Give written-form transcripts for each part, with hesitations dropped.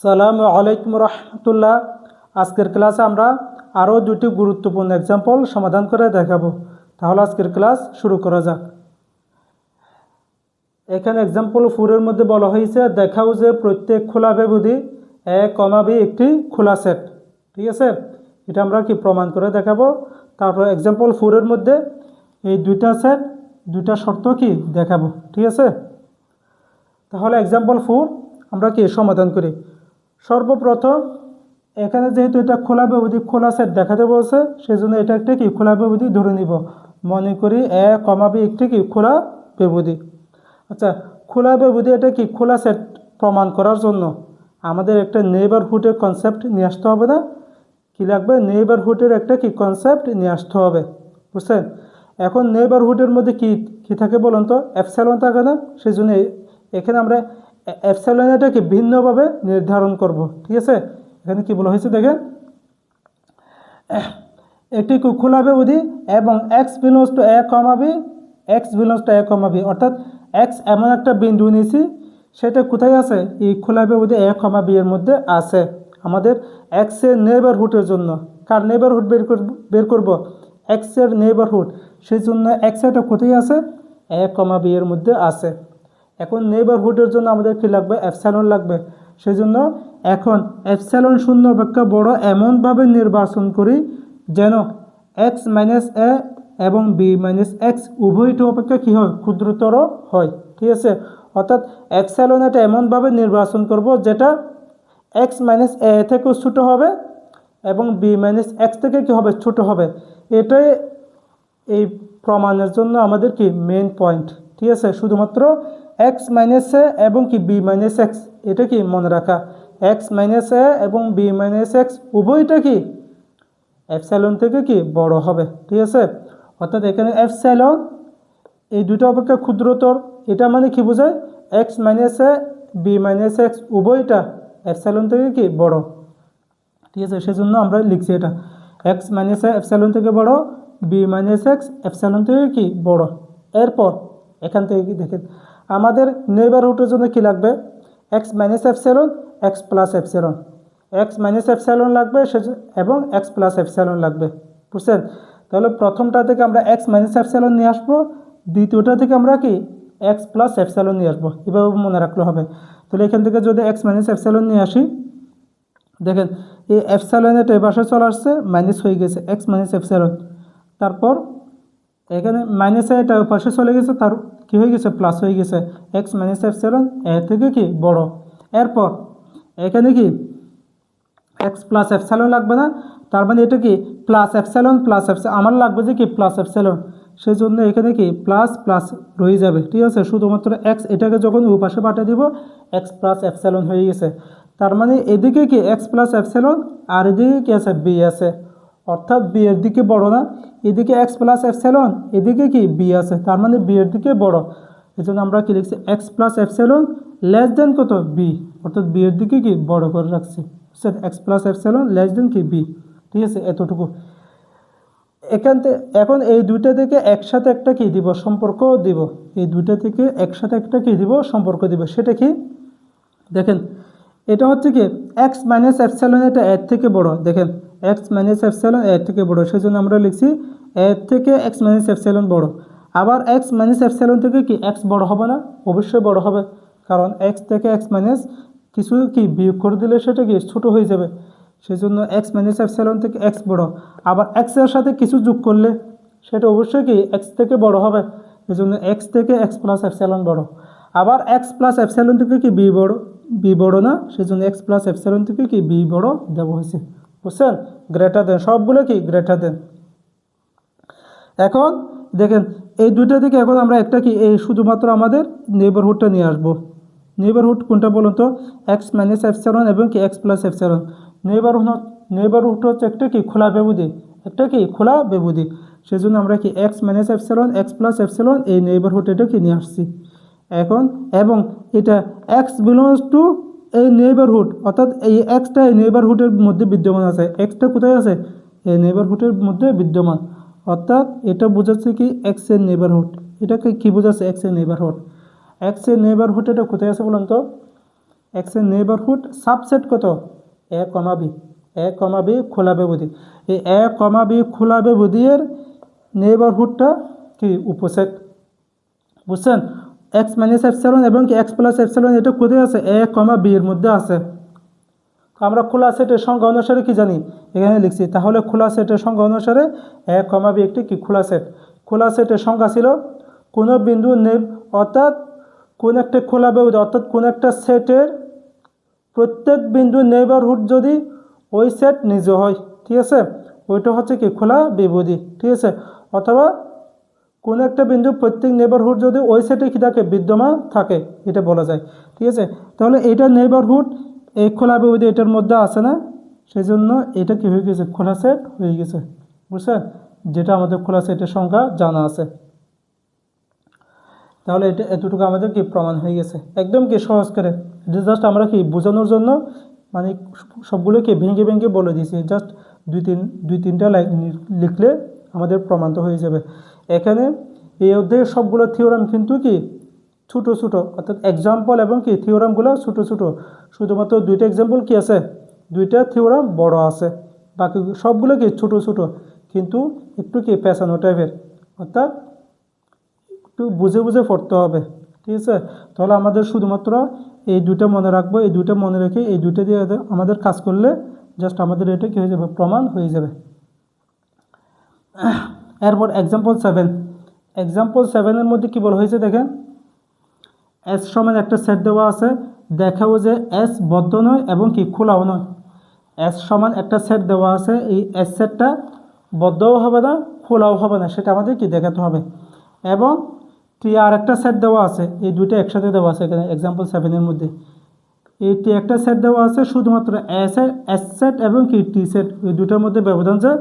সালামু আলাইকুম রহমতুল্লাহ। আজকের ক্লাসে আমরা আরও দুটি গুরুত্বপূর্ণ এক্সাম্পল সমাধান করে দেখাবো। তাহলে আজকের ক্লাস শুরু করা যাক। এখানে এক্সাম্পল 4 এর মধ্যে বলা হয়েছে, দেখাও যে প্রত্যেক খোলা ব্যবধি a, b একটি খোলা সেট। ঠিক আছে, এটা আমরা কি প্রমাণ করে দেখাবো। তারপর এক্সাম্পল 4 এর মধ্যে এই দুইটা সেট দুইটা শর্ত কি দেখাবো। ঠিক আছে, তাহলে এক্সাম্পল 4 আমরা কি সমাধান করি। সর্বপ্রথম এখানে যেহেতু এটা খোলা ব্যবধি খোলা সেট দেখাতে বলছে, সেই জন্য এটা একটা কি খোলা ব্যবধি ধরে নিব। মনে করি a, b একটি কি খোলা ব্যবধি। আচ্ছা, খোলা ব্যবধি এটা কি খোলা সেট প্রমাণ করার জন্য আমাদের একটা নেইবারহুডের কনসেপ্ট নিয়ে আসতে হবে না? কি লাগবে? নেইবারহুডের একটা কি কনসেপ্ট নিয়ে আসতে হবে, বুঝছেন? এখন নেইবারহুডের মধ্যে কি কি থাকে বলুন তো? এপসাইলন থাকে না? সেই জন্য এখানে আমরা এপসাইলন এটাকে ভিন্নভাবে নির্ধারণ করব। ঠিক আছে, এখানে কি বলা হয়েছে দেখেন, একটি খোলা ব্যবধি এবং x belongs to a, b, x belongs to a, b, অর্থাৎ x এমন একটা বিন্দু নিয়েছি, সেটা কোথায় আছে? এই খোলা ব্যবধি a, b এর মধ্যে আছে। আমাদের x এর নেইবারহুডের জন্য কার নেইবারহুড বের করব? x এর নেইবারহুড। সেই জন্য x এটা কোথায় আছে? a, b এর মধ্যে আছে। এখন নেইবারহুডের জন্য আমাদের কি লাগবে? এপসাইলন লাগবে। সেই জন্য এখন এপসাইলন শূন্য অপেক্ষা বড় এমনভাবে নির্বাচন করি যেন x মাইনাস a এবং b মাইনাস এক্স উভয়টি অপেক্ষা কী হয়? ক্ষুদ্রতর হয়। ঠিক আছে, অর্থাৎ এপসাইলন এটা এমনভাবে নির্বাচন করব যেটা x মাইনাস a থেকেও ছোটো হবে এবং b মাইনাস এক্স থেকে কী হবে? ছোট হবে। এটাই এই প্রমাণের জন্য আমাদের কি মেইন পয়েন্ট। ঠিক আছে, শুধুমাত্র x মাইনাস a এবং কি b মাইনাস এক্স, এটা কি মনে রাখা। x মাইনাস a এবং b মাইনাস এক্স উভয়টা কি এপসাইলন থেকে কি বড় হবে। ঠিক আছে, অর্থাৎ এখানে এপসাইলন এই দুটো অপেক্ষা ক্ষুদ্রতর, এটা মানে কি বোঝায়? x minus a, b minus x উভয়টা এপসাইলন থেকে কি বড়। ঠিক আছে, সেজন্য আমরা লিখছি এটা x মাইনাস a এপসাইলন থেকে বড়, b মাইনাস এক্স এপসাইলন থেকে কি বড়। এরপর এখান থেকে কি দেখেন, আমাদের নেইবারহুডের জন্য কি লাগবে? x minus epsilon, x plus epsilon, x minus epsilon লাগবে এবং x প্লাস এপসাইলন লাগবে, বুঝছেন? তাহলে প্রথমটা থেকে আমরা x মাইনাস এপসাইলন নিয়ে আসবো, দ্বিতীয়টা থেকে আমরা কি x প্লাস এপসাইলন নিয়ে আসবো। এভাবে মনে রাখলে হবে। তাহলে এখান থেকে যদি x মাইনাস এপসাইলন নিয়ে আসি, দেখেন এই এপসাইলনের এই পাশে চলে আসছে, মাইনাস হয়ে গেছে x মাইনাস এপসাইলন। তারপর এখানে মাইনাস এটা পাশে চলে গেছে, তার কি হয়ে গেছে? প্লাস হয়ে গেছে। x মাইনাস এপসাইলন এর থেকে কি বড়। এরপর এখানে কি x প্লাস এপসাইলন লাগবে না, তার মানে এটা কি প্লাস এপসাইলন প্লাস এপসাইলন, আমার লাগবে যে কি প্লাস এপসাইলন। সেই জন্য এখানে কি প্লাস প্লাস রয়ে যাবে। ঠিক আছে, শুধুমাত্র x এটাকে যখন ওই পাশে পাঠিয়ে দিব, x প্লাস এপসাইলন হয়ে গেছে। তার মানে এদিকে কি x প্লাস এপসাইলন আর এদিকে কি আছে? b আছে, অর্থাৎ b এর দিকে বড় না। এদিকে x প্লাস এপসাইলন, এদিকে কি b আছে, তার মানে b এর দিকে বড়। এই জন্য আমরা কি লিখছি? x plus epsilon less than কত? b, অর্থাৎ b এর দিকে কি বড় করে রাখছি। x plus epsilon less than কি b। ঠিক আছে, এতটুকু। এখন এই দুইটা থেকে একসাথে একটা কি দিব? সম্পর্ক দিব। এই দুইটা থেকে একসাথে একটা কি দিব? সম্পর্ক দিব। সেটা কি দেখেন, এটা হচ্ছে কি x মাইনাস এপসাইলন, এটা এর থেকে বড়। দেখেন x মাইনাস এপসাইলন এর থেকে বড়, সেই জন্য আমরা লিখছি এর থেকে x মাইনাস এপসাইলন বড়। আবার x মাইনাস এপসাইলন থেকে কি x বড় হবে না? অবশ্যই বড় হবে, কারণ x থেকে x মাইনাস কিছু কি বিয়োগ করে দিলে সেটা কি ছোট হয়ে যাবে। সেই জন্য x মাইনাস এপসাইলন থেকে x বড়। আবার x এর সাথে কিছু যোগ করলে সেটা অবশ্যই কি x থেকে বড় হবে। এই জন্য x থেকে x প্লাস এপসাইলন বড়। আবার x প্লাস এপসাইলন থেকে কি বি বড় না, সেই জন্য x প্লাস এপসাইলন থেকে কি বি বড় দেওয়া হয়েছে, বুঝছেন? গ্রেটার দেন, সবগুলো কি গ্রেটার দেন। এখন দেখেন এই দুইটা থেকে এখন আমরা একটা কি এই শুধুমাত্র আমাদের নেইবারহুডটা নিয়ে আসবো। নেইবারহুড কোনটা বলুন তো? x মাইনাস এপসাইলন এবং কি x প্লাস এপসাইলন। নেইবারহুড হচ্ছে একটা কি খোলা ব্যবধি, একটা কি খোলা ব্যবধি। সেই জন্য আমরা কি x minus epsilon, x plus epsilon এই নেইবারহুড এটা কি নিয়ে আসছি। এখন এবং এটা x বিলংস টু এই নেইবারহুড, অর্থাৎ এই এক্সটা এই নেইবারহুডের মধ্যে বিদ্যমান আছে। এক্সটা কোথায় আছে? এই নেইবারহুডের মধ্যে বিদ্যমান, অর্থাৎ এটা বোঝাচ্ছে কি এক্স এর নেইবারহুড। এটাকে কি বোঝাচ্ছে? এক্স এর নেইবারহুড। এক্স এর নেইবারহুড এটা কোথায় আছে বলুন তো? এক্স এর নেইবারহুড সাবসেট কত এ কমা বি, এ কমা বি খোলা ব্যবধি, এই এ কমা বি খোলা ব্যবধি এর নেইবারহুডটা কি উপসেট, বুঝছেন? এক্স মাইনাস এপসিলন এবং কি এক্স প্লাস এপসিলন এটা কোথায় আছে এ কমা বি এর মধ্যে আছে। আমরা খোলা সেটের সংজ্ঞা অনুসারে কি জানি এখানে লিখছি, তাহলে খোলা সেটের সংজ্ঞা অনুসারে এ কমা বি একটি কি খোলা সেট। খোলা সেটের সংজ্ঞা ছিল কোনো বিন্দু অর্থাৎ কোন একটা খোলা ব্যবধি অর্থাৎ কোন একটা সেটের প্রত্যেক বিন্দুর নেইবারহুড যদি ওই সেট নিজে হয়, ঠিক আছে, ওইটা হচ্ছে কি খোলা ব্যবধি, ঠিক আছে, অথবা কোন একটা বিন্দু প্রত্যেক নেইবারহুড যদি ওই সেটে কি থাকে বিদ্যমান থাকে, এটা বলা যায়, ঠিক আছে। তাহলে এটা নেইবারহুড এই খোলা ব্যবধি এটার মধ্যে আছে না, সেই জন্য এটা কি হয়ে গেছে খোলা সেট হয়ে গেছে, বুঝছেন, যেটা আমাদের খোলা সেটের সংখ্যা জানা আছে। তাহলে এটা এতটুকু আমাদের কি প্রমাণ হয়ে গেছে, একদম কি সহজ করে, জাস্ট আমরা কি বোঝানোর জন্য মানে সবগুলো কি ভেঙে ভেঙে বলে দিয়েছি, জাস্ট দুই তিনটা লাইন লিখলে আমাদের প্রমাণ তো হয়ে যাবে। এখানে এই অধ্যায়ের সবগুলো থিওরাম কিন্তু কি ছোটো ছোটো, অর্থাৎ এক্সাম্পল এবং কি থিওরামগুলো ছোটো ছোটো, শুধুমাত্র দুইটা এক্সাম্পল কি আছে, দুইটা থিওরাম বড় আছে, বাকি সবগুলো কি ছোটো ছোটো কিন্তু একটু কি পেঁচানো টাইপের, অর্থাৎ একটু বুঝে বুঝে পড়তে হবে, ঠিক আছে। তাহলে আমাদের শুধুমাত্র এই দুইটা মনে রাখবো, এই দুইটা মনে রেখে এই দুইটা দিয়ে আমাদের কাজ করলে জাস্ট আমাদের এটা কী হয়ে যাবে প্রমাণ হয়ে যাবে। এরপর এক্সাম্পল 7, এক্সাম্পল 7-এর মধ্যে কী বলা হয়েছে দেখেন, এস সমান একটা সেট দেওয়া আছে, দেখাবো যে এস বদ্ধ নয় এবং কি খোলাও নয়। এস সমান একটা সেট দেওয়া আছে, এই এস সেটটা বদ্ধও হবে না খোলাও হবে না, সেটা আমাদের কি দেখাতে হবে। এবং টি আর একটা সেট দেওয়া আছে, এই দুইটা একসাথে দেওয়া আছে এখানে এক্সাম্পল 7-এর মধ্যে। এই টি একটা সেট দেওয়া আছে, শুধুমাত্র এস সেট এবং কি টি সেট এই দুটার মধ্যে ব্যবধান যে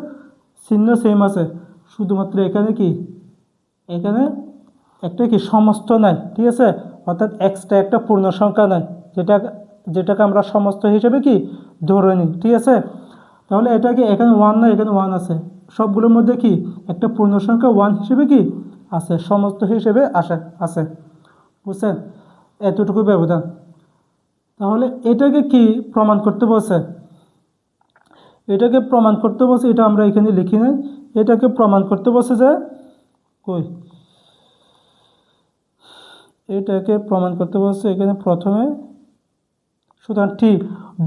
চিহ্ন সেম আছে, শুধুমাত্র এখানে কি এখানে একটা কি সমস্ত নাই, ঠিক আছে, অর্থাৎ এক্সটা একটা পূর্ণ সংখ্যা নাই, যেটাকে আমরা সমস্ত হিসেবে কি ধরে নিই, ঠিক আছে। তাহলে এটা কি এখানে 1 না, এখানে 1 আছে, সবগুলোর মধ্যে কি একটা পূর্ণ সংখ্যা 1 হিসেবে কি আছে, সমস্ত হিসেবে আছে, বুঝছেন, এতটুকু ব্যবধান। তাহলে এটাকে কি প্রমাণ করতে বলছে, এটাকে প্রমাণ করতে বলছে, এটা আমরা এখানে লিখি নাই, এটাকে প্রমাণ করতে বলছে যে কই, এটাকে প্রমাণ করতে বলছে এখানে প্রথমে, সুতরাং টি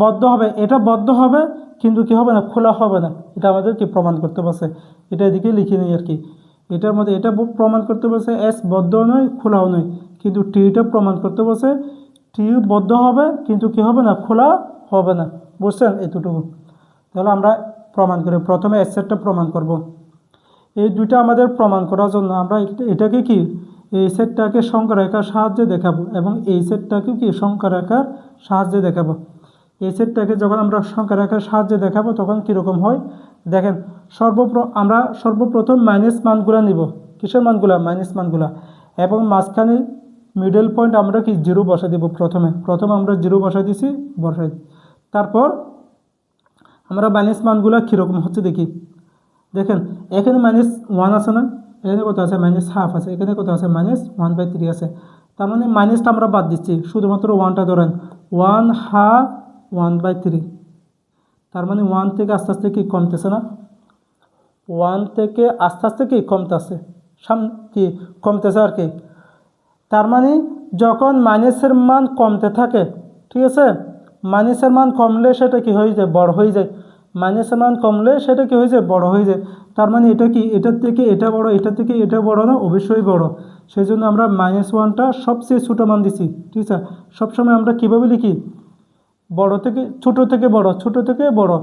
বদ্ধ হবে, এটা বদ্ধ হবে কিন্তু কি হবে না খোলা হবে না, এটা আমাদের কি প্রমাণ করতে বলছে, এটা এদিকে লিখে নিই আর কি। এটার মধ্যে এটা প্রমাণ করতে বলছে এস বদ্ধ নয় খোলাও নয়, কিন্তু টিটা প্রমাণ করতে বলছে টি বদ্ধ হবে কিন্তু কি হবে না খোলা হবে না, বুঝছেন এতটুকু। তাহলে আমরা প্রমাণ করি, প্রথমে এস সেটটা প্রমাণ করব। এই দুইটা আমাদের প্রমাণ করার জন্য আমরা এটাকে কি এই সেটটাকে সংখ্যা রেখার সাহায্যে দেখাবো এবং এই সেটটাকে কি সংখ্যা রেখার সাহায্যে দেখাবো। এই সেটটাকে যখন আমরা সংখ্যা রেখার সাহায্যে দেখাবো তখন কীরকম হয় দেখেন, আমরা সর্বপ্রথম মাইনাস মানগুলো নিব, কিসের মানগুলা মাইনাস মানগুলা, এবং মাঝখানে মিডল পয়েন্ট আমরা কি জিরো বসা দিব, প্রথমে আমরা জিরো বসা দিছি, তারপর আমরা মাইনাস মানগুলা কীরকম হচ্ছে দেখি। দেখেন এখানে -1 আছে না, এখানে কত আছে -1/2 আছে, এখানে কত আছে -1/3 আছে, তার মানে মাইনাসটা আমরা বাদ দিচ্ছি, শুধুমাত্র 1টা ধরেন 1/2 1/3, তার মানে 1 থেকে আস্তে আস্তে কি কমতেছে না, 1 থেকে আস্তে আস্তে কি কমতেছে, কি কমতেছে আর কি। তার মানে যখন মাইনাসের মান কমতে থাকে, ঠিক আছে, মাইনাসের মান কমলে সেটা কি হয়ে যায় বড় হয়ে যায়, মাইনাসের মান কমলে সেটা কি হয়ে যায় বড় হয়ে যায়। তার মানে এটা কি এটার থেকে এটা বড়, এটা থেকে এটা বড় না, অবশ্যই বড়, সেই জন্য আমরা -1টা সবচেয়ে ছোটো মান দিছি, ঠিক আছে। সবসময় আমরা কীভাবে লিখি বড় থেকে ছোট থেকে বড়, ছোট থেকে বড়,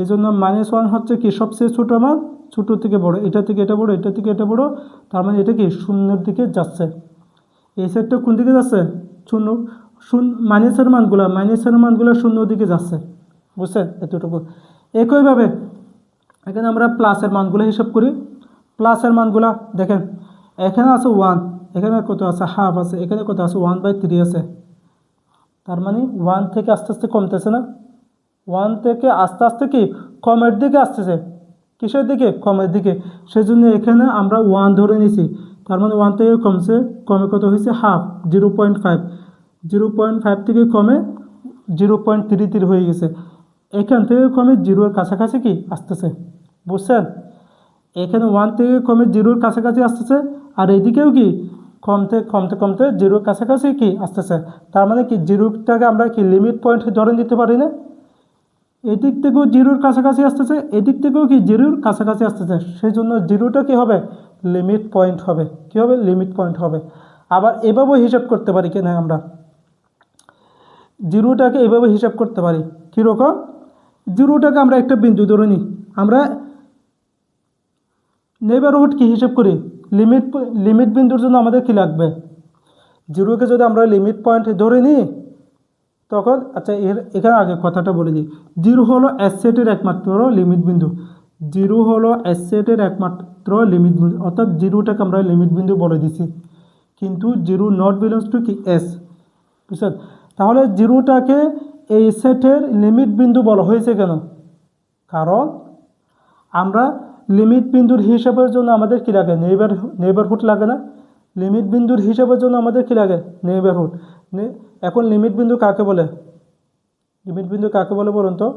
এই জন্য -1 হচ্ছে কি সবচেয়ে ছোটো মান, ছোটো থেকে বড়, এটা থেকে এটা বড়, এটা থেকে এটা বড়, তার মানে এটা কি শূন্যের দিকে যাচ্ছে। এই সেটটা কোন দিকে যাচ্ছে শূন্য, মাইনাসের মানগুলো শূন্যর দিকে যাচ্ছে, বুঝছেন এতটুকু। একইভাবে এখানে আমরা প্লাসের মানগুলো হিসাব করি, প্লাসের মানগুলা দেখেন এখানে আছে 1, এখানে কত আছে 1/2 আছে, এখানে কত আছে 1/3 আছে, তার মানে 1 থেকে আস্তে আস্তে কমতেছে না, 1 থেকে আস্তে আস্তে কি কমের দিকে আসতেছে, কিসের দিকে কমের দিকে, সেজন্য এখানে আমরা 1 ধরে নিয়েছি, তার মানে 1 থেকে কমে কত হয়েছে 1/2, 0.5 থেকে কমে 0.33 হয়ে গেছে। এখান থেকে কমে জিরোর কাছাকাছি কি আসতেছে, বুঝছেন? এখানে 1 থেকে কমে জিরোর কাছাকাছি আসতেছে, আর এদিকেও কি কমতে কমতে কমতে জিরোর কাছাকাছি কি আসতেছে। তার মানে কি জিরোটাকে আমরা কি লিমিট পয়েন্ট ধরে নিতে পারি না? এদিক থেকেও জিরোর কাছাকাছি আসতেছে, এদিক থেকেও কি জিরোর কাছাকাছি আসতেছে, সেই জন্য জিরোটা কী হবে, লিমিট পয়েন্ট হবে। কী হবে, লিমিট পয়েন্ট হবে। আবার এভাবেও হিসাব করতে পারি কিনা আমরা, জিরোটাকে এভাবে হিসাব করতে পারি। কীরকম, জিরোটাকে আমরা একটা বিন্দু ধরে নিই, আমরা নেইবারহুড কি হিসাব করি, লিমিট বিন্দুর জন্য আমাদের কি লাগবে, জিরোকে যদি আমরা লিমিট পয়েন্ট ধরে নিই তখন, আচ্ছা এখানে আগে কথাটা বলে দিই, জিরো হলো এস সেটের একমাত্র লিমিট বিন্দু, জিরো হলো এস সেটের একমাত্র লিমিট বিন্দু, অর্থাৎ জিরোটাকে আমরা লিমিট বিন্দু বলে দিছি। কিন্তু জিরো নট বিলংস টু কি এস, বুঝছেন? তাহলে জিরোটাকে এই সেটের লিমিট বিন্দু বলা হয়েছে কেন? কারণ আমরা লিমিট বিন্দুর হিসাবের জন্য আমাদের কী লাগে, নেইবারহুড লাগে না? লিমিট বিন্দুর হিসাবের জন্য আমাদের কী লাগে, নেইবারহুড। এখন লিমিট বিন্দু কাকে বলে, লিমিট বিন্দু কাকে বলে বলুন তো?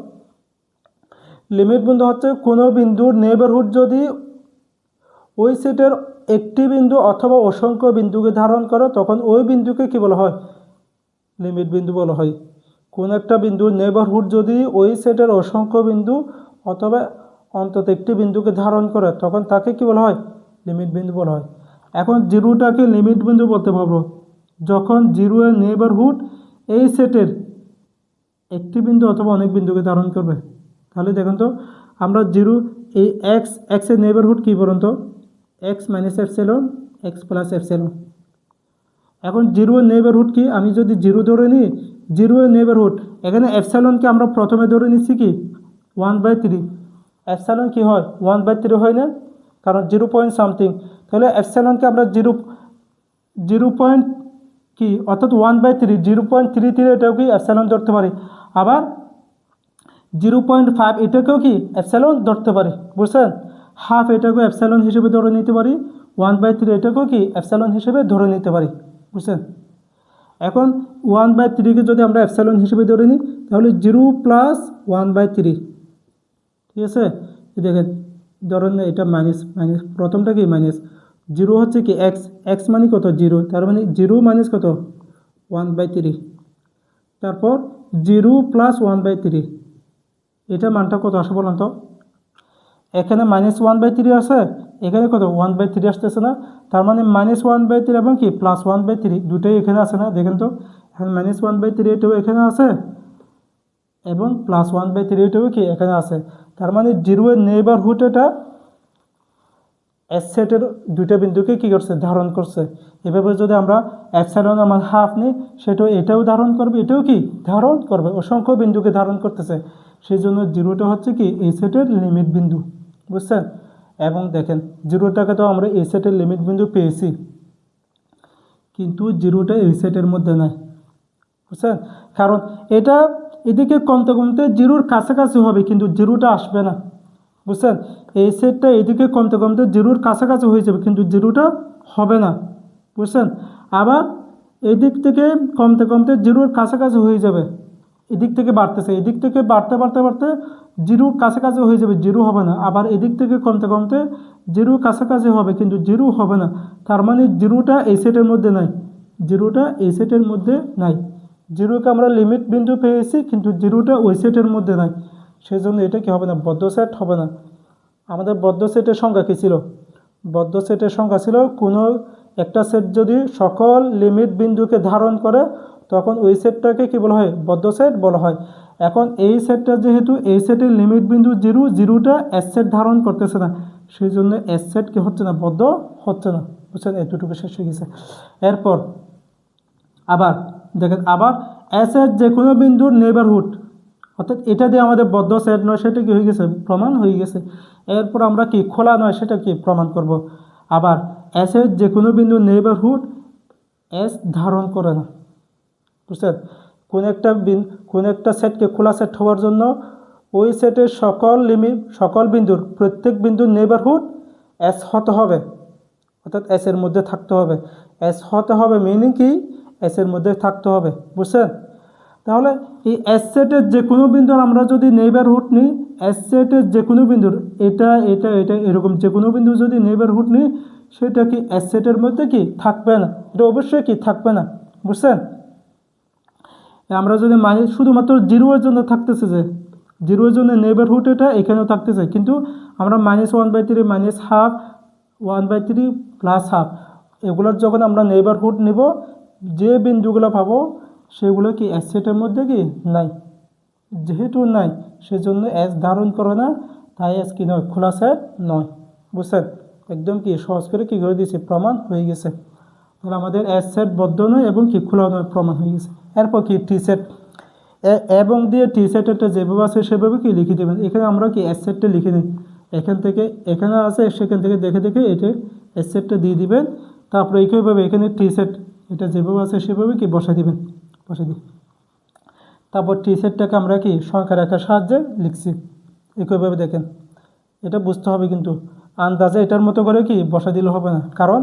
লিমিট বিন্দু হচ্ছে কোনো বিন্দুর নেইবারহুড যদি ওই সেটের একটি বিন্দু অথবা অসংখ্য বিন্দুকে ধারণ করে, তখন ওই বিন্দুকে কী বলা হয়, লিমিট বিন্দু বলা হয়। কোন একটা বিন্দুর নেইবারহুড যদি ওই সেটের অসংখ্য বিন্দু অথবা অন্তত একটি বিন্দুকে ধারণ করে, তখন তাকে কি বলা হয়, লিমিট বিন্দু বলা হয়। এখন জিরোটাকে লিমিট বিন্দু বলতে পারবো যখন জিরো এর নেইবারহুড এই সেটের একটি বিন্দু অথবা অনেক বিন্দুকে ধারণ করবে। তাহলে দেখুন তো, আমরা জিরো এই এক্সের নেইবারহুড কী বলুন তো, x minus epsilon, x plus epsilon. এখন জিরো এর নেইবারহুড কি, আমি যদি জিরো ধরে নিই, জিরো এর নেইবারহুড এখানে এপসিলনকে আমরা প্রথমে ধরে নিচ্ছি কি 1/3, এপসিলন কি হয় 1/3 হয় না, কারণ 0 পয়েন্ট সামথিং। তাহলে এপসিলনকে আমরা জিরো পয়েন্ট কি অর্থাৎ 1/3, 0.33 এটাও কি এপসিলন ধরতে পারি। আবার 0.5 এটাকেও কি এপসিলন ধরতে পারি, বুঝছেন? হাফ এটাকেও এপসিলন হিসেবে ধরে নিতে পারি, 1/3 এটাকেও কি এপসিলন হিসেবে ধরে নিতে পারি, বুঝছেন? এখন 1/3কে যদি আমরা এপসিলন হিসেবে ধরে নিই, তাহলে 0 + 1/3, ঠিক আছে? দেখেন ধরেন এটা মাইনাস, প্রথমটা কি মাইনাস, জিরো হচ্ছে কি এক্স মানে কত, জিরো, তার মানে জিরো মাইনাস কত 1/3, তারপর 0 + 1/3, এটা মানটা কত আসে বলুন তো? এখানে -1/3 আছে, এখানে কত 1/3 আসতেছে না, তার মানে -1/3 এবং কি +1/3 দুটোই এখানে আছে না, দেখেন তো। এখন -1/3 এটাও এখানে আছে এবং +1/3 এটাও কি এখানে আছে, তার মানে জিরো এর নেইবারহুড এটা এস সেটের দুইটা বিন্দুকে কী করছে, ধারণ করছে। এভাবে যদি আমরা এপসিলন আমার হাফ নিই, সেটাও এটাও ধারণ করবে, এটাও কি ধারণ করবে, অসংখ্য বিন্দুকে ধারণ করতেছে। সেই জন্য জিরোটা হচ্ছে কি এই সেটের লিমিট বিন্দু, বুঝছেন? এবং দেখেন জিরোটাকে তো আমরা এই সেটের লিমিট বিন্দু পেয়েছি, কিন্তু জিরোটা এই সেটের মধ্যে নাই, বুঝছেন? কারণ এটা এদিকে কমতে কমতে জিরোর কাছাকাছি হবে, কিন্তু জিরোটা আসবে না, বুঝছেন? এই সেটটা এদিকে কমতে কমতে জিরোর কাছাকাছি হয়ে যাবে, কিন্তু জিরোটা হবে না, বুঝছেন? আবার এদিক থেকে কমতে কমতে জিরোর কাছাকাছি হয়ে যাবে, এদিক থেকে বাড়তেছে, এদিক থেকে বাড়তে বাড়তে বাড়তে জিরোর কাছাকাছি হয়ে যাবে, জিরো হবে না। আবার এদিক থেকে কমতে কমতে জিরোর কাছাকাছি হবে, কিন্তু জিরো হবে না। তার মানে জিরোটা এই সেটের মধ্যে নাই, জিরোটা এই সেটের মধ্যে নাই। জিরোকে আমরা লিমিট বিন্দু পেয়েছি, কিন্তু জিরোটা ওই সেটের মধ্যে নাই। সেই জন্য এটা কি হবে না, বদ্ধ সেট হবে না। আমাদের বদ্ধ সেটের সংখ্যা কী ছিল? বদ্ধ সেটের সংখ্যা ছিল কোনো একটা সেট যদি সকল লিমিট বিন্দুকে ধারণ করে, তখন ওই সেটটাকে কী বলা হয়, বদ্ধ সেট বলা হয়। এখন এই সেটটা যেহেতু এই সেটের লিমিট বিন্দু জিরো, জিরোটা এস সেট ধারণ করতেছে না, সেই জন্য এস সেট কি হচ্ছে না, বদ্ধ হচ্ছে না, বুঝছেন? এতটুকু শেষ হয়ে গেছে। এরপর আবার দেখেন, আবার এস এর যে কোনো বিন্দুর নেইবারহুড, অর্থাৎ এটা দিয়ে আমাদের বদ্ধ সেট নয় সেটা কি হয়ে গেছে, প্রমাণ হয়ে গেছে। এরপর আমরা কি খোলা নয় সেটা কি প্রমাণ করব। আবার এস এর যে কোনো বিন্দুর নেইবারহুড এস ধারণ করে না, বুঝছেন? কোন একটা সেটকে খোলা সেট হওয়ার জন্য ওই সেটের সকল বিন্দুর প্রত্যেক বিন্দুর নেইবারহুড এস হতে হবে, অর্থাৎ এস এর মধ্যে থাকতে হবে। এস হতে হবে মিনিং কি, এস এর মধ্যে থাকতে হবে, বুঝছেন? তাহলে এই এস সেটের যে কোনো বিন্দুর আমরা যদি নেইবারহুড নিই, এস সেটের যে কোনো বিন্দুর এটা এটা এটা এরকম যে কোনো বিন্দু যদি নেইবারহুড নিই, সেটা কি এস সেটের মধ্যে কি থাকবে না, এটা অবশ্যই কি থাকবে না, বুঝছেন? আমরা যদি শুধুমাত্র জিরোর জন্য থাকতেছে, যে জিরোর জন্য নেইবারহুড এটা এখানেও থাকতেছে, কিন্তু আমরা -1/3 -1/2 1/3 +1/2 এগুলোর যখন আমরা নেইবারহুড নিব, যে বিন্দুগুলো পাবো সেগুলো কি এস সেটের মধ্যে কি নাই, যেহেতু নাই সেজন্য এস ধারণ করে না, তাই এস কি নয়, খোলা সেট নয়, বুঝছেন? একদম কি সহজ করে কি করে দিয়েছে, প্রমাণ হয়ে গেছে। তাহলে আমাদের এস সেট বদ্ধ নয় এবং কি খোলা নয় প্রমাণ হয়ে গেছে। এরপর কি টি সেট, এবং দিয়ে টি সেটটা যেভাবে আছে সেভাবে কি লিখে দেবেন। এখানে আমরা কি এস সেটটা লিখে নিই, এখান থেকে এখানে আছে, সেখান থেকে দেখে দেখে এটা এস সেটটা দিয়ে দিবেন। তারপরে একইভাবে এখানে টি সেট, এটা যেভাবে আছে সেভাবে কি বসা দিবেন, বসে দিই। তারপর টি সেটটাকে আমরা কি সংখ্যা রেখার সাহায্যে লিখছি, একইভাবে দেখেন। এটা বুঝতে হবে, কিন্তু আন্দাজে এটার মতো করে কি বসা দিলে হবে না, কারণ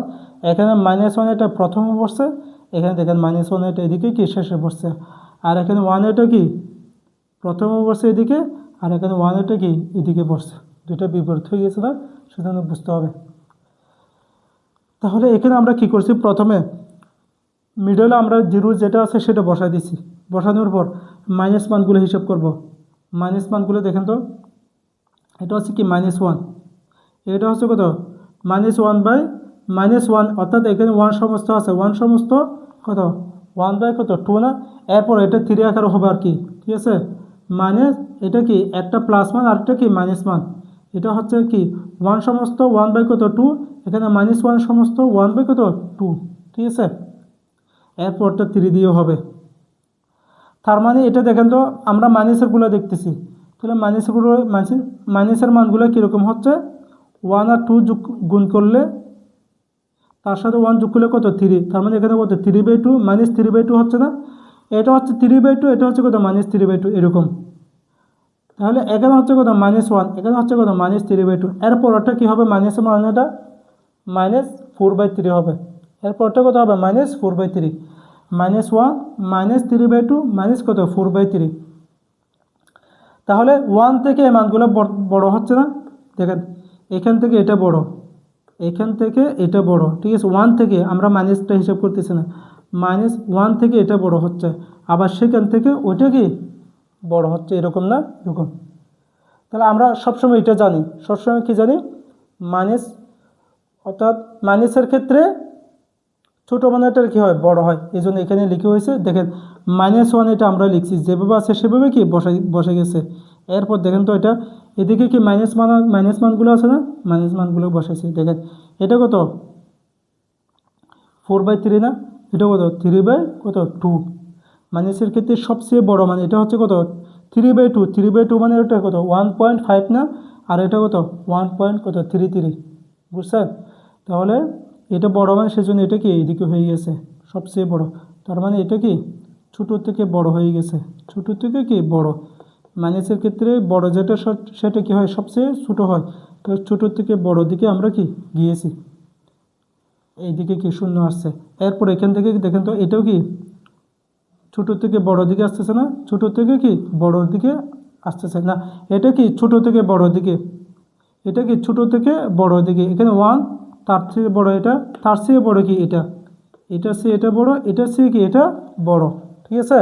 এখানে -1 এটা প্রথমে বসছে, এখানে দেখেন -1 এটা এদিকে কি শেষে বসছে, আর এখানে 1 এটা কি প্রথমে বসছে এদিকে, আর এখানে 1 এটা কি এদিকে বসছে, দুটো বিপরীত হয়ে গেছে না, সেজন্য বুঝতে হবে। তাহলে এখানে আমরা কি করছি, প্রথমে মিডলে আমরা জিরো যেটা আছে সেটা বসাই দিছি, বসানোর পর মাইনাস মানগুলো হিসাব করব। মাইনাস মানগুলো দেখেন তো, এটা হচ্ছে কি -1, এটা হচ্ছে কত -1/-1, অর্থাৎ এখানে 1 সমস্ত আছে, 1 সমস্ত কত 1/কত 2 না, এরপর এটা 3 আকার হবে আর কি, ঠিক আছে। মাইনাস এটা কি একটা প্লাস মান আর একটা কি মাইনাস মান, এটা হচ্ছে কি 1 সমস্ত 1/কত 2, এখানে -1 সমস্ত 1/কত 2, ঠিক আছে। এরপরটা 3 দিয়েও হবে। তার মানে এটা দেখেন তো, আমরা মাইনাসেরগুলো দেখতেছি, তাহলে মাইনাসের মানগুলো কীরকম হচ্ছে, 1 আর 2 গুণ করলে, তার সাথে 1 যোগ করলে কত 3, তার মানে এখানে কত 3/2 -3/2 হচ্ছে না, এটা হচ্ছে 3/2, এটা হচ্ছে কত -3/2 এরকম। তাহলে এখানে হচ্ছে কত -1, এখানে হচ্ছে কত -3/2, এরপরটা কী হবে, মাইনাসের মানটা -4/3 হবে, এরপরটা কত হবে -4/3, -1 -3/2 মাইনাস কত 4/3। তাহলে 1 থেকে এই মানগুলো বড় হচ্ছে না, দেখেন এখান থেকে এটা বড়, এখান থেকে এটা বড়, ঠিক আছে। 1 থেকে আমরা মাইনাসটা হিসাব করতেছি না, -1 থেকে এটা বড় হচ্ছে, আবার সেখান থেকে ওইটা কি বড় হচ্ছে, এরকম না, এরকম। তাহলে আমরা সবসময় এটা জানি, সবসময় কি জানি, মাইনাস, অর্থাৎ মাইনাসের ক্ষেত্রে ছোটো মানেটার কী হয়, বড় হয়, এই জন্য এখানে লিখে হয়েছে। দেখেন -1 এটা আমরা লিখছি, যেভাবে আছে সেভাবে কি বসে গেছে। এরপর দেখেন তো, এটা এদিকে কি মাইনাস মানগুলো আছে না, মাইনাস মানগুলো বসাইছি। দেখেন এটা কত 4/3 না, এটা কত 3/2, মাইনাসের ক্ষেত্রে সবচেয়ে বড় মানে এটা হচ্ছে কত 3/2 মানে এটা কত 1.5 না, আর এটা কত 1.33, বুঝছেন? তাহলে এটা বড় মানে সেজন্য এটা কি এইদিকে হয়ে গেছে সবচেয়ে বড়, তার মানে এটা কি ছোটো থেকে বড় হয়ে গেছে, ছোটো থেকে কি বড়। মাইনাসের ক্ষেত্রে বড় যেটা সেটা কি হয়, সবচেয়ে ছোটো হয়, তো ছোটোর থেকে বড় দিকে আমরা কি গিয়েছি, এইদিকে কি শূন্য আসছে। এরপর এখান থেকে দেখেন তো, এটাও কি ছোটো থেকে বড় দিকে আসতেছে না, ছোটো থেকে কি বড় দিকে আসতেছে না, এটা কি ছোটো থেকে বড় দিকে, এটা কি ছোটো থেকে বড় দিকে। এখানে 1, তার চেয়ে বড় এটা, তার চেয়ে বড় কি এটা, এটা চেয়ে এটা বড়, এটা চেয়ে কি এটা বড়, ঠিক আছে।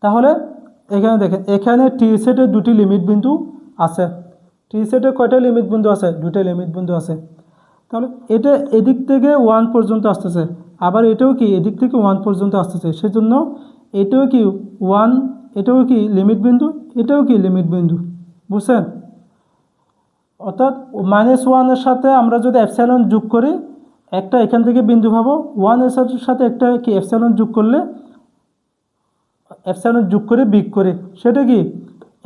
তাহলে এখানে দেখেন, এখানে টি সেটের দুটি লিমিট বিন্দু আছে, টি সেটের কয়টা লিমিট বিন্দু আছে, দুটো লিমিট বিন্দু আছে। তাহলে এটা এদিক থেকে 1 পর্যন্ত আসতেছে, আবার এটাও কি এদিক থেকে 1 পর্যন্ত আসতেছে, সেজন্য এটাও কি 1, এটাও কি লিমিট বিন্দু, এটাও কি লিমিট বিন্দু, বুঝছেন? অর্থাৎ -1 এর সাথে আমরা যদি এপসাইলন যোগ করি, একটা এখান থেকে বিন্দু পাবো, 1 এর সাথে একটা কি এপসাইলন যোগ করলে, এপসাইলন যোগ করে বিগ করে সেটা কি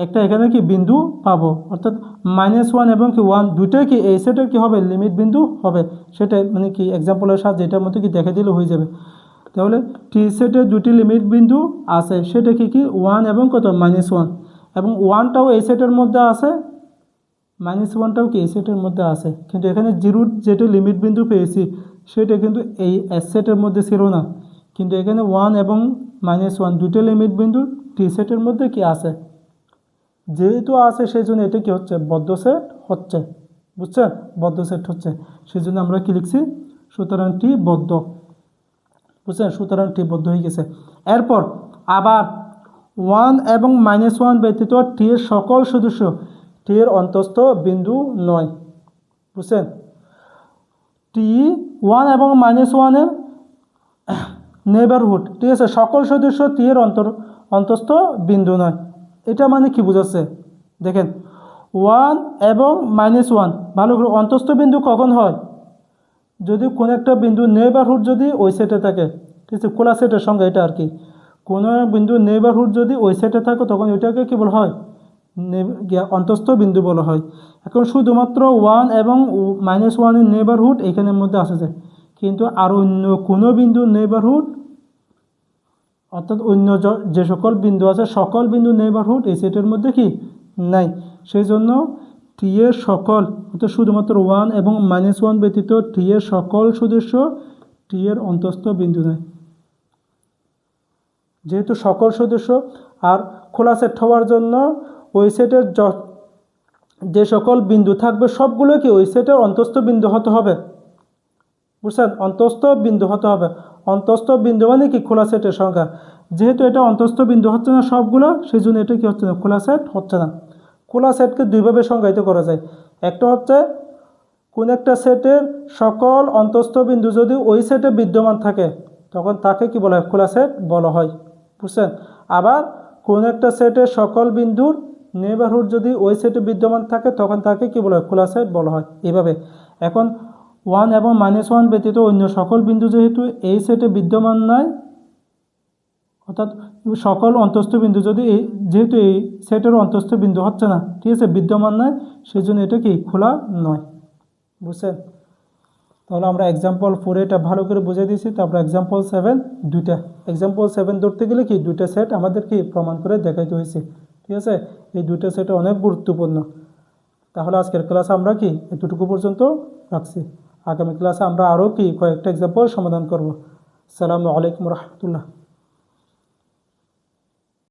একটা এখানে কি বিন্দু পাবো। অর্থাৎ -1 এবং কি 1 দুটোই কি এই সেটের কি হবে, লিমিট বিন্দু হবে। সেটা মানে কি এক্সাম্পলের সাহায্যে এটার মধ্যে কি দেখে দিলে হয়ে যাবে। তাহলে টি সেটের দুটি লিমিট বিন্দু আছে, সেটা কি কি 1 এবং কত -1, এবং 1টাও এই সেটের মধ্যে আছে, -1টাও কি এই সেটের মধ্যে আছে। কিন্তু এখানে জিরোর যেটা লিমিট বিন্দু পেয়েছি সেটা কিন্তু এই এস সেটের মধ্যে ছিল না, কিন্তু এখানে 1 এবং -1 দুটো লিমিট বিন্দু টি সেটের মধ্যে কি আছে, যেহেতু আছে সেই জন্য এটা কি হচ্ছে, বদ্ধ সেট হচ্ছে। বুঝছেন, বদ্ধ সেট হচ্ছে, সেই জন্য আমরা কি লিখছি, সুতরাং টি বদ্ধ। বুঝছেন, সুতরাং টি বদ্ধ হয়ে গেছে। এরপর আবার 1 এবং -1 ব্যতীত টি এর সকল সদস্য টি এর অন্তস্থ বিন্দু নয়। বুঝছেন, টি 1 এবং -1 এর নেইবারহুড, ঠিক আছে, সকল সদস্য টি এর অন্তস্থ বিন্দু নয়। এটা মানে কি বোঝাচ্ছে, দেখেন 1 এবং -1 ভালো করে, অন্তস্থ বিন্দু কখন হয়, যদি কোনো একটা বিন্দু নেইবারহুড যদি ওই সেটে থাকে, ঠিক আছে, খোলা সেটের সঙ্গে এটা আর কি, কোনো বিন্দু নেইবারহুড যদি ওই সেটে থাকে তখন এটাকে কি বলা হয়, অন্তস্থ বিন্দু বলা হয়। এখন শুধুমাত্র 1 এবং -1 এর নেইবারহুড এখানের মধ্যে আসে যায়, কিন্তু আর অন্য কোনো বিন্দু নেইবারহুড, অর্থাৎ অন্য যে সকল বিন্দু আছে সকল বিন্দু নেইবারহুড এই সেটের মধ্যে কি নাই। সেই জন্য টি এর সকল, অর্থাৎ শুধুমাত্র 1 এবং -1 ব্যতীত টি এর সকল সদস্য টি এর অন্তস্থ বিন্দু নয়। যেহেতু সকল সদস্য, আর খোলা সেট হওয়ার জন্য ওই সেটের যে সকল বিন্দু থাকবে সবগুলো কি ওই সেটের অন্তস্থ বিন্দু হতে হবে। বুঝছেন, অন্তস্থ বিন্দু হতে হবে। অন্তস্থ বিন্দু মানে কি, খোলা সেটের সংখ্যা। যেহেতু এটা অন্তস্থ বিন্দু হচ্ছে না সবগুলো, সেই জন্য এটা কি হচ্ছে না, খোলা সেট হচ্ছে না। খোলা সেটকে দুইভাবে সংজ্ঞায়িত করা যায়। একটা হচ্ছে কোন একটা সেটের সকল অন্তস্থ বিন্দু যদি ওই সেটে বিদ্যমান থাকে তখন তাকে কি বলা হয়, খোলা সেট বলা হয়। বুঝছেন, আবার কোন একটা সেটের সকল বিন্দুর নেইবারহুড যদি ওই সেটে বিদ্যমান থাকে তখন তাকে কি বলা হয়, খোলা সেট বলা হয়। এইভাবে এখন 1 এবং -1 ব্যতীত অন্য সকল বিন্দু যেহেতু এই সেটে বিদ্যমান নয়, অর্থাৎ সকল অন্তস্থ বিন্দু যদি যেহেতু এই সেটের অন্তস্থ বিন্দু হচ্ছে না, ঠিক আছে, বিদ্যমান নয়, সেই জন্য এটা কি খোলা নয়। বুঝছেন, তাহলে আমরা এক্সাম্পল 4 এটা ভালো করে বুঝে দিয়েছি। তারপর এক্সাম্পল 7 দুইটা, এক্সাম্পল 7 ধরতে গেলে কি দুইটা সেট আমাদের কি প্রমাণ করে দেখাইতে হয়েছে। ঠিক আছে, এই দুইটা সেট অনেক গুরুত্বপূর্ণ। তাহলে আজকের ক্লাস আমরা কি এতটুকু পর্যন্ত রাখছি। আগামী ক্লাসে আমরা আরও কি কয়েকটা এক্সাম্পল সমাধান করব। আসসালামু আলাইকুম রহমতুল্লাহ।